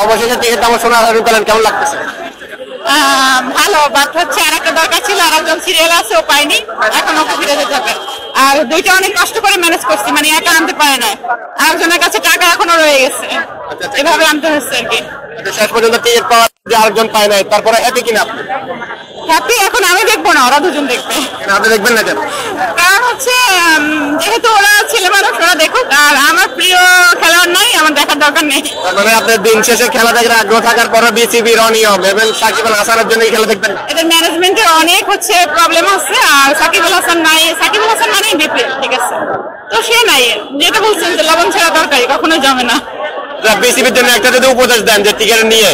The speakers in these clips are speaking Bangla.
অবশেষে টিকিট আমার সোনা পেলেন, কেমন লাগতেছে? ভালো, বাট হচ্ছে আর একটা দরকার ছিল, আর একজন সিরিয়াল আছে ও পাইনি, এখন ওকে ফিরে যেতে হবে। আর দুইটা অনেক কষ্ট করে ম্যানেজ করছি, মানে একা আনতে পারে না, আরেকজনের কাছে টাকা এখনো রয়ে গেছে, এভাবে আনতে হচ্ছে আর কি। শেষ পর্যন্ত টিকিট পাওয়া যে আরেকজন পায় নাই, তারপরে হ্যাপি কিনা আপনি? হ্যাপি এখন আমি দেখবো না, ওরা দুজন দেখবে। আপনি দেখবেন না কেন? কারণ হচ্ছে যেহেতু ওরা ছেলে মানুষ, ওরা দেখুক, আর আমার প্রিয় খেলোয়াড় নাই, আমার দেখার দরকার নেই। মানে আপনার দিন শেষে খেলা দেখার আগ্রহ থাকার পরে বিসিবির অনিয়ম এবং সাকিব আল হাসানের জন্য খেলা দেখবেন? এদের ম্যানেজমেন্টের অনেক হচ্ছে প্রবলেম আছে, আর সাকিব আল হাসান নাই। সাকিব আল হাসান মানেই বিপিএল, ঠিক আছে, তো সে নাই। যেটা বলছেন যে লবণ ছাড়া তরকারি কখনো জমে না। বিসিবির জন্য একটা যদি উপদেশ দেন যে টিকিট নিয়ে,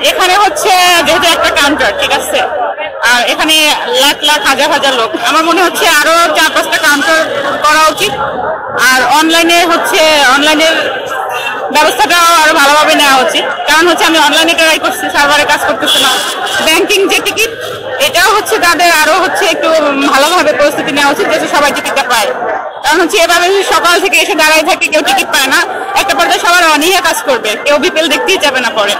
এখানে হচ্ছে যেহেতু একটা কাউন্টার, ঠিক আছে, আর এখানে লাখ লাখ হাজার হাজার লোক, আমার মনে হচ্ছে আরো 4-5টা কাউন্টার করা উচিত। আর অনলাইনের ব্যবস্থাটাও আরো ভালোভাবে নেওয়া উচিত, কারণ হচ্ছে আমি অনলাইনে ট্রাই করছি, সার্ভারে কাজ করতেছে না। ব্যাংকিং যে টিকিট, এটাও হচ্ছে তাদের আরো হচ্ছে একটু ভালোভাবে পরিস্থিতি নেওয়া উচিত, যাতে সবাই টিকিটটা পায়। কারণ হচ্ছে এভাবে সকাল থেকে এসে দাঁড়ায় থাকে, কেউ টিকিট পায় না, একটা পর্যায়ে সবার অনীহা কাজ করবে, কেউ বিপিএল দেখতেই যাবে না। পরে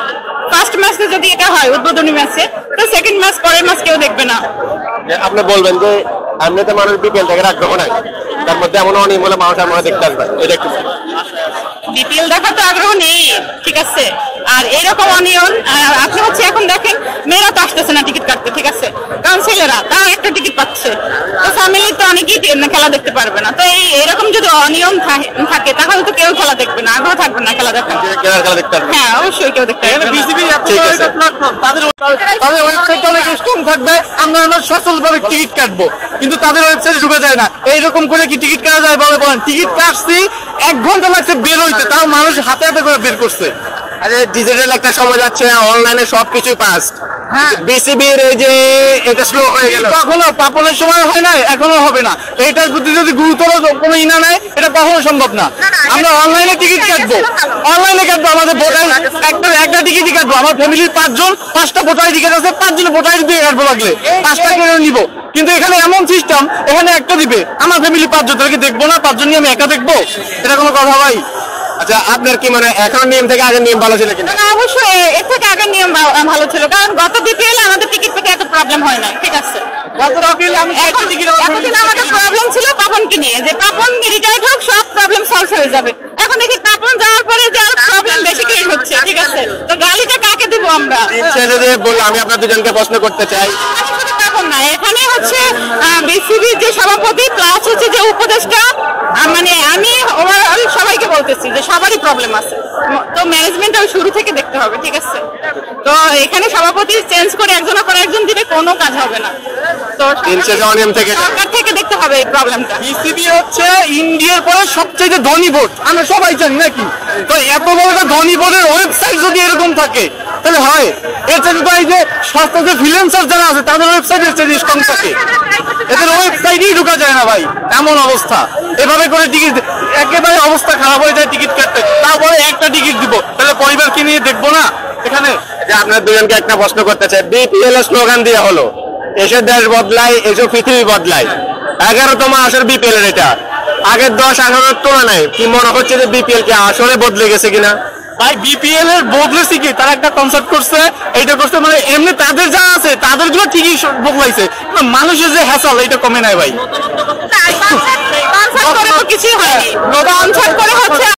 ফার্স্ট ম্যাচে যদি এটা হয়, উদ্বোধনী ম্যাচে, তো সেকেন্ড ম্যাচ, পরের ম্যাচ কেউ দেখবে না। আপনি বলবেন যে এমনিতে মানুষ বিপিএল দেখার আগ্রহ নাই, তার মধ্যে এমন অনিয়ম হলে মানুষ আমরা দেখতে আসবে, এটা একটু বিপিএল দেখার তো আগ্রহ নেই, ঠিক আছে। আর এরকম অনিয়ম আপনি হচ্ছে এখন দেখেন, মেয়েরা তো আসতেছে না টিকিট কাটতে, ঠিক আছে, কারণ ছেলেরা তারা একটা টিকিট পাচ্ছে, তো ফ্যামিলি তো অনেকেই খেলা দেখতে পারবে না। তো এইরকম যদি অনিয়ম থাকে, তাহলে তো কেউ খেলা দেখবে না, আগ্রহ থাকবে না খেলা দেখার। খেলা দেখতে আসবে। হ্যাঁ, অবশ্যই কেউ দেখতে পারবে। তাদের ওয়েবসাইটটা অনেক স্ট্রং থাকবে, আমরা সচলভাবে টিকিট কাটবো, কিন্তু তাদের ওয়েবসাইটে ঢুকে যায় না। এইরকম করে কি টিকিট কাটা যায়? বলেন টিকিট কাটছি 1 ঘন্টা লাগছে বের হইতে, তাও মানুষ হাতে হাতে করে বের করছে। আরে ডিজিটাল একটা সময় যাচ্ছে, অনলাইনে সবকিছুই পাস। হ্যাঁ, বিসিবির এই যে এটা স্লো হয়ে গেল, কখনো পাপনের সময় হয় না, এখনো হবে না। এটার প্রতি যদি গুরুতর কোনো ইনা নাই, এটা কখনো সম্ভব না। আমরা অনলাইনে টিকিট কাটবো, আমাদের ভোটার একটা টিকিটই কাটবো। আমার ফ্যামিলির 5 জন, 5টা ভোটার টিকিট আছে, 5 জনের ভোটার দিয়ে কাটবো, লাগলে 5টা করে নিবো। কিন্তু এখানে এমন সিস্টেম, এখানে একটা দিবে, আমার ফ্যামিলি 5 জন, তাদেরকে দেখবো না, 5 জন নিয়ে আমি একা দেখবো? এটা কোনো কথা ভাই? আচ্ছা, আপনার কি মানে এখন নিয়ম থেকে আগের নিয়ম ভালো ছিল কিনা? অবশ্যই এর থেকে আগের নিয়ম ভালো ছিল, কারণ গত বিপিএল আমাদের টিকিট পেতে এত প্রবলেম হয় না, ঠিক আছে। এতদিন আমাদের প্রবলেম ছিল পাপনকে নিয়ে, যে পাপন রিটায়ার্ড হোক, সব প্রবলেম সলভ হয়ে যাবে। এখন দেখি পাপন যাওয়ার পরে যে আর প্রবলেম বেশি ক্রিয়েট হচ্ছে, ঠিক আছে, তো গালিটা কাকে দিব আমরা? আমি আপনার দুজনকে প্রশ্ন করতে চাই। না, এখানে হচ্ছে বিসিবির যে সভাপতি প্লাস হচ্ছে যে উপদেষ্টা, মানে আমি ওভারঅল সবাইকে বলতেছি যে সবারই প্রবলেম আছে, তো ম্যানেজমেন্ট শুরু থেকে দেখতে হবে, ঠিক আছে। তো এখানে সভাপতি চেঞ্জ করে একজনের পর একজন দিলে কোনো কাজ হবে না, তো সরকার থেকে দেখতে হবে এই প্রবলেমটা। বিসিবি হচ্ছে ইন্ডিয়ার পরে সবচেয়ে ধনী বোর্ড, আমরা সবাই জানি নাকি? তো এত বড় একটা ধনী বোর্ডের ওয়েবসাইট যদি এরকম থাকে, তাহলে হয় এর চাইতে তো এই যে সস্তা যে ফ্রিল্যান্সার যারা আছে, তাদের ওয়েবসাইটের চাইতে স্ট্রং থাকে। এদের ওয়েবসাইটেই ঢোকা যায় না ভাই, এমন অবস্থা। এভাবে করে টিকিট, একেবারে অবস্থা খারাপ হয়ে যায় টিকিট কাটতে, তারপরে একটা টিকিট দিব, তাহলে পরিবারকে নিয়ে দেখবো না এখানে? আপনার দুজনকে একটা প্রশ্ন করতে চাই। বিপিএল এর স্লোগান দেওয়া হলো, এসে দেশ বদলায়, এসে পৃথিবী বদলায়। 11তম আসর বিপিএল এর, এটা আগের 10-18 তুলনায় কি মনে হচ্ছে যে বিপিএল কি আসলে বদলে গেছে কিনা? ভাই, বিপিএল এর বদলেছে কি? তারা একটা কনসার্ট করছে, এইটা করছে, মানে এমনি তাদের যা আছে তাদের গুলো ঠিকই বদলাইছে, মানুষের যে হ্যাসল এটা কমে নাই ভাই। কিছুই হয়নি, কনসার্ট করে হচ্ছে